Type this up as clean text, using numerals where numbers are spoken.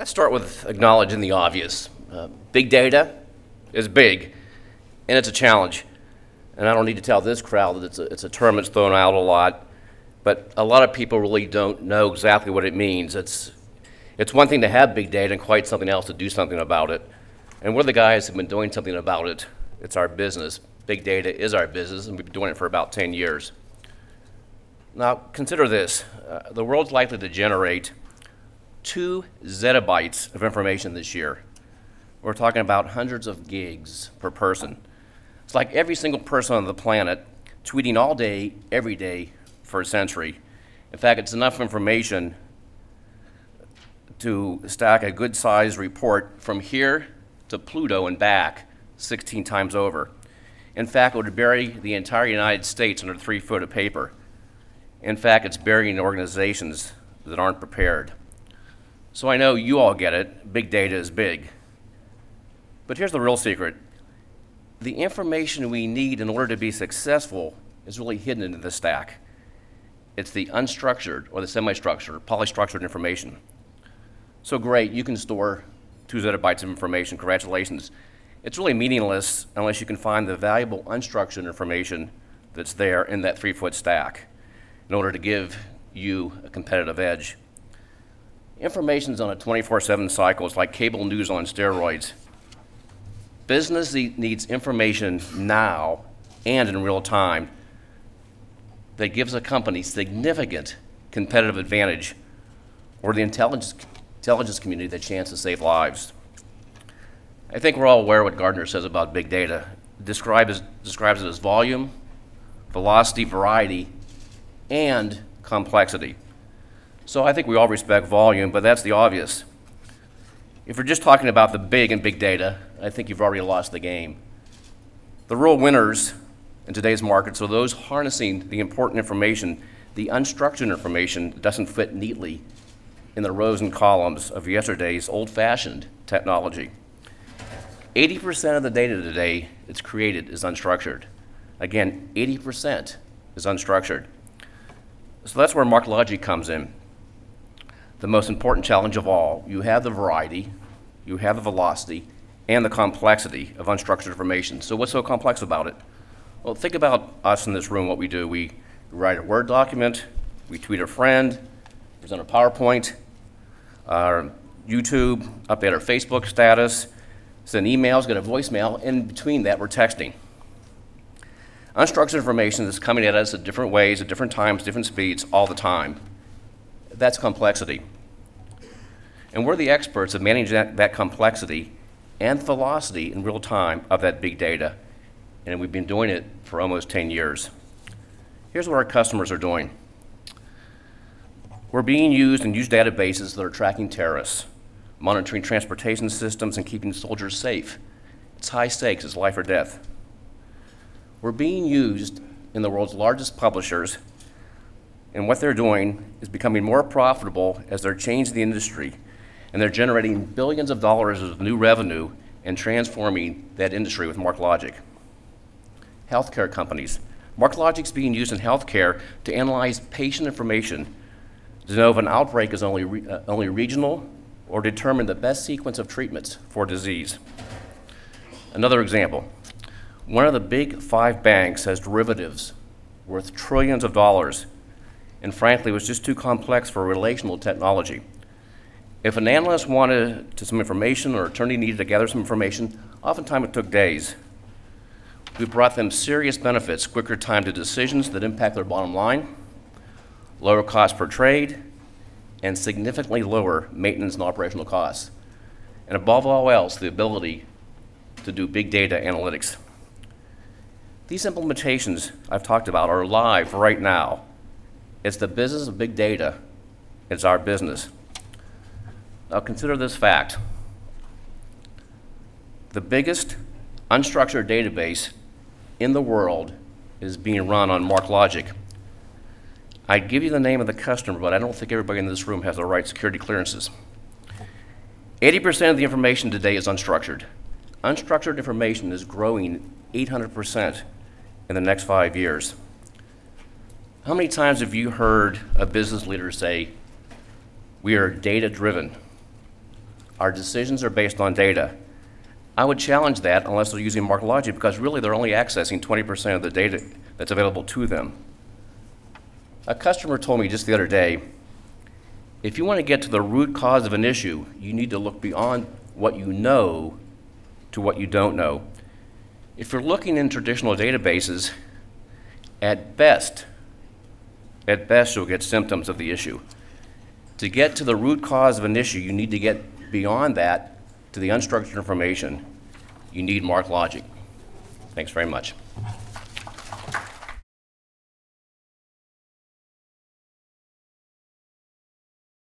Let's start with acknowledging the obvious. Big data is big, and it's a challenge. And I don't need to tell this crowd that it's a term that's thrown out a lot, but a lot of people really don't know exactly what it means. It's one thing to have big data and quite something else to do something about it. And we're the guys who've been doing something about it. It's our business. Big data is our business, and we've been doing it for about 10 years. Now, consider this. The world's likely to generate 2 zettabytes of information this year. We're talking about hundreds of gigs per person. It's like every single person on the planet tweeting all day, every day for a century. In fact, it's enough information to stack a good-sized report from here to Pluto and back 16 times over. In fact, it would bury the entire United States under 3 foot of paper. In fact, it's burying organizations that aren't prepared. So I know you all get it. Big data is big. But here's the real secret. The information we need in order to be successful is really hidden in the stack. It's the unstructured or the semi-structured, polystructured information. So great, you can store 2 zettabytes of information. Congratulations. It's really meaningless unless you can find the valuable unstructured information that's there in that 3 foot stack in order to give you a competitive edge. Information's on a 24/7 cycle. It's like cable news on steroids. Business needs information now and in real time that gives a company significant competitive advantage or the intelligence community the chance to save lives. I think we're all aware what Gartner says about big data. It describes it as volume, velocity, variety, and complexity. So I think we all respect volume, but that's the obvious. If we're just talking about the big and big data, I think you've already lost the game. The real winners in today's markets are those harnessing the important information, the unstructured information that doesn't fit neatly in the rows and columns of yesterday's old-fashioned technology. 80% of the data today that's created is unstructured. Again, 80% is unstructured. So that's where MarkLogic comes in. The most important challenge of all, you have the variety, you have the velocity, and the complexity of unstructured information. So what's so complex about it? Well, think about us in this room, what we do. We write a Word document, we tweet a friend, present a PowerPoint, YouTube, update our Facebook status, send emails, get a voicemail. In between that, we're texting. Unstructured information is coming at us at different ways, at different times, different speeds, all the time. That's complexity. And we're the experts of managing that complexity and velocity in real time of that big data. And we've been doing it for almost 10 years. Here's what our customers are doing. We're being used in huge databases that are tracking terrorists, monitoring transportation systems, and keeping soldiers safe. It's high stakes, it's life or death. We're being used in the world's largest publishers, and what they're doing is becoming more profitable as they're changing the industry, and they're generating billions of dollars of new revenue and transforming that industry with MarkLogic. Healthcare companies. MarkLogic's being used in healthcare to analyze patient information to know if an outbreak is only regional or determine the best sequence of treatments for disease. Another example. One of the big 5 banks has derivatives worth trillions of dollars, and frankly, it was just too complex for relational technology. If an analyst wanted some information or attorney needed to gather some information, oftentimes it took days. We brought them serious benefits, quicker time to decisions that impact their bottom line, lower cost per trade, and significantly lower maintenance and operational costs. And above all else, the ability to do big data analytics. These implementations I've talked about are live right now. It's the business of big data. It's our business. Now consider this fact. The biggest unstructured database in the world is being run on MarkLogic. I'd give you the name of the customer, but I don't think everybody in this room has the right security clearances. 80% of the information today is unstructured. Unstructured information is growing 800% in the next 5 years. How many times have you heard a business leader say, "We are data-driven"? Our decisions are based on data. I would challenge that unless they're using MarkLogic, because really they're only accessing 20% of the data that's available to them. A customer told me just the other day, if you want to get to the root cause of an issue, you need to look beyond what you know to what you don't know. If you're looking in traditional databases, at best you'll get symptoms of the issue. To get to the root cause of an issue, you need to get beyond that to the unstructured information. You need MarkLogic. Thanks very much.